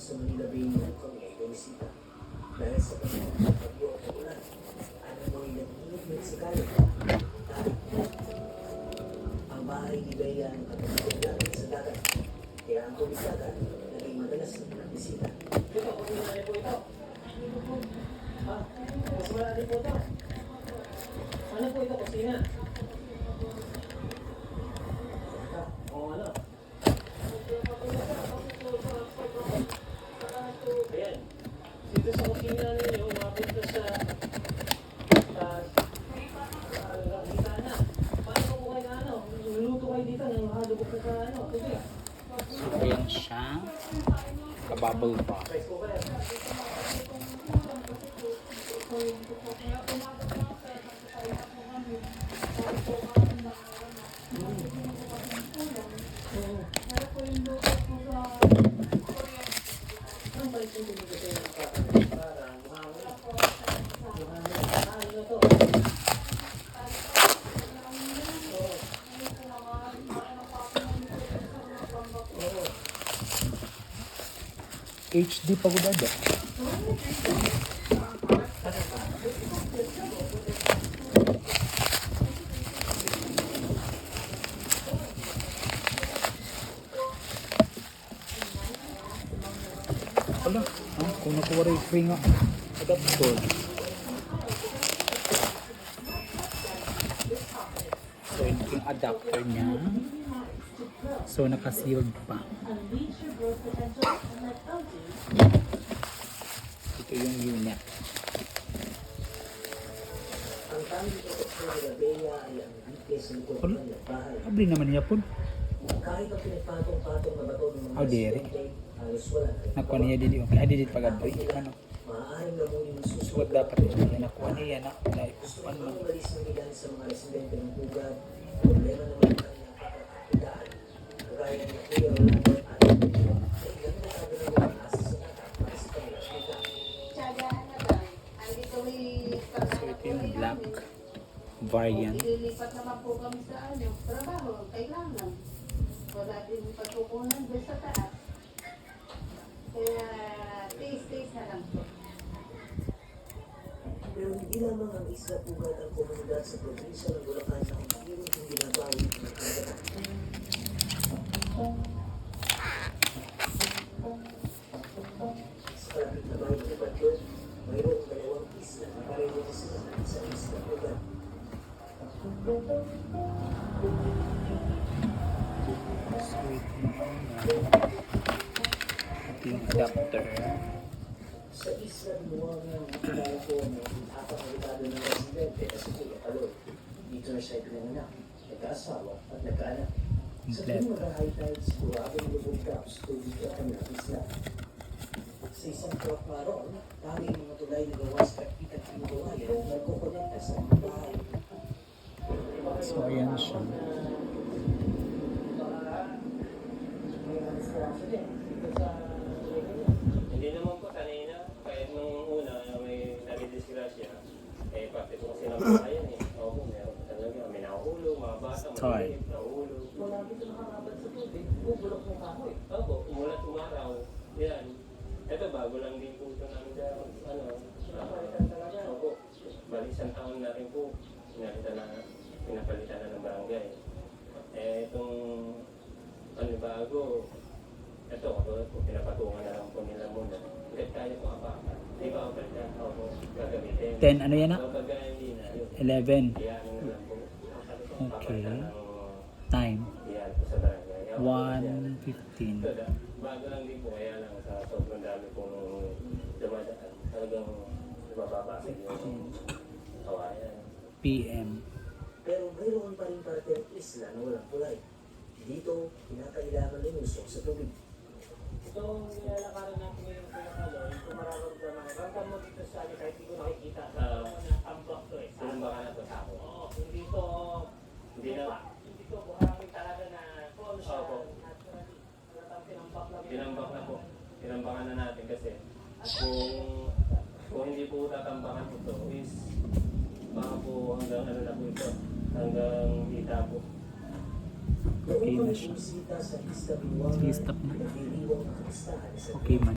sa Manila Bay noong kami ay bumisita. Dahil sa pagpapagyo at ulan, ano mo'y nag-iinit sa kalit. Ang bahay ni Bea ang katulad sa dagat. Kaya ang tubig dagat naging madalas ng bisita. Ito, kung hindi po ito. Mas marami po ito. Ano po ito? Kusina. O ano? Ayan. Dito sa kusina ninyo, umabot na sa gitana. Paano po kayo na ano? Luluto kayo dito ng mahalo po sa ano? Tubig. So, ayan siya. Kabubble pa. Rice cooker. HD pa ko dada. Wala. Kung nakuha rin free nga. Adapter. So, yung adapter niya. So, naka-sealed pa. Ito yung unit. Ang tanging ito sa Bea ay ang bigay sa likod ng bahay. Abli naman niya po. Kahit ang pinagpatong-patong na bato ng mga Dere. halos wala. Nakuha niya dili. Okay, dili pag-abli. Ano? Maaaring lamunin ng So, susunod. dapat niya nakuha niya na. Gusto Naipupan nang mo. umalis ng ilan sa mga residente ng Pugad. Problema naman ang kanilang kapatidaan. Kagaya ng Kuya Rolando at ay ganun na sabi ng mga asa sa dagat para sa kanilang kita. So, ito yung black variant. Ililipat naman po kami sa ano, trabaho, kailangan. Wala din pagkukunan doon sa taas. Kaya, taste na lang po. Pero hindi lamang ang isla Pugad ang komunidad sa probinsya ng Bulacan na ang hirap yung ginagawa ng kanilang. Sa kalapit na bahay ng Batyo, mayroong dalawang isla na pareho sila sa isla Pugad. So, ito yung adapter. Sa isla Buwang ng kilala ko na apat na dekada ng residente kasi Kuya Paloy. Dito na siya pinanganak, nagkaasawa at nagkaanak. Sa tuwing mag-high tide, siguradong lubog drops tubig ang kanilang isla. Sa isang truck maroon, tanging mga tulay na gawa sa kapitan kinugawayan nagkukonekta sa mga bahay. So, ayan siya. Hindi naman po kanina, kahit nung una may nagdidisgrasya, eh pati po kasi nabuhayan eh. Oo, meron talaga. May nahuhulog, mga bata, Sorry. maliit, nahuhulog. Malapit na nakakabad sa tubig, bubulok ng kahoy. Opo, umulat umaraw. Yan. Ito bago lang din po ito namin dyan. Ano, Napalitan talaga. opo, bali isang taon na rin po. Pinapalitan na ng barangay. Eh, itong bago, ito, pinapatungan na lang po nila muna. Kahit kaya po apakan. Di ba ako palitan? Opo, gagamitin. 10, ano yan na? So, pagka hindi na, yun. 11. Iyan na lang po. Okay. Papalitan ng Time. iyan po sa barangay. 1:15. So, bago lang din po, kaya lang sa sobrang dami pong dumadaan. Talagang mababasag yung kawayan. PM. Pero mayroon pa rin parte ng isla na walang tulay. Dito, pinakailangan lumusong sa tubig. Itong nilalakaran natin ngayon sa Nakalo, ito mararamdaman. Ramdam mo dito sa akin kahit hindi ko nakikita. Tambak to eh. Tambak na to sa ako. Oo, hindi to, hindi to buhangin talaga na conscious. Opo. Tinambak na po. Tinambakan na natin kasi kung hindi po tatambakan ito is baka po hanggang ano na po ito. Hanggang hita po. Okay na siya. Bumisita sa isla Binuanga, Sige, stop na. nagdiriwang ang listahan sa Okay man.